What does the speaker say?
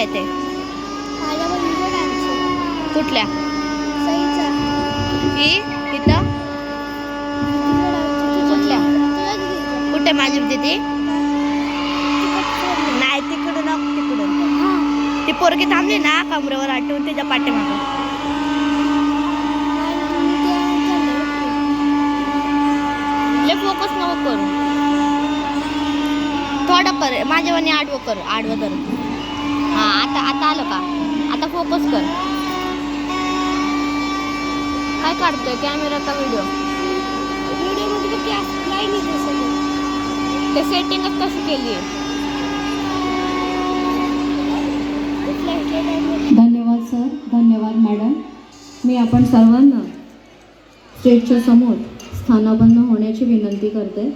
आहे ते? कुठल्या? ही इथं कुठल्या? कुठे माझी दीदी? नाही तिकडून तिकडून ती पोरगी थांबली ना कमरेवर आठवून त्याच्या पाठीमागं. ले फोकस नको करू, थोडं कर माझ्यावानी आडवं कर, आडवं धर. हा आता आलं का? आता फोकस कर. काय काढतोय कॅमेराचा व्हिडिओ? ते सेटिंगच कशी केली आहे? धन्यवाद सर, धन्यवाद मॅडम. मी आपण सर्वांना स्टेजच्या समोर स्थानापन्न होण्याची विनंती करते.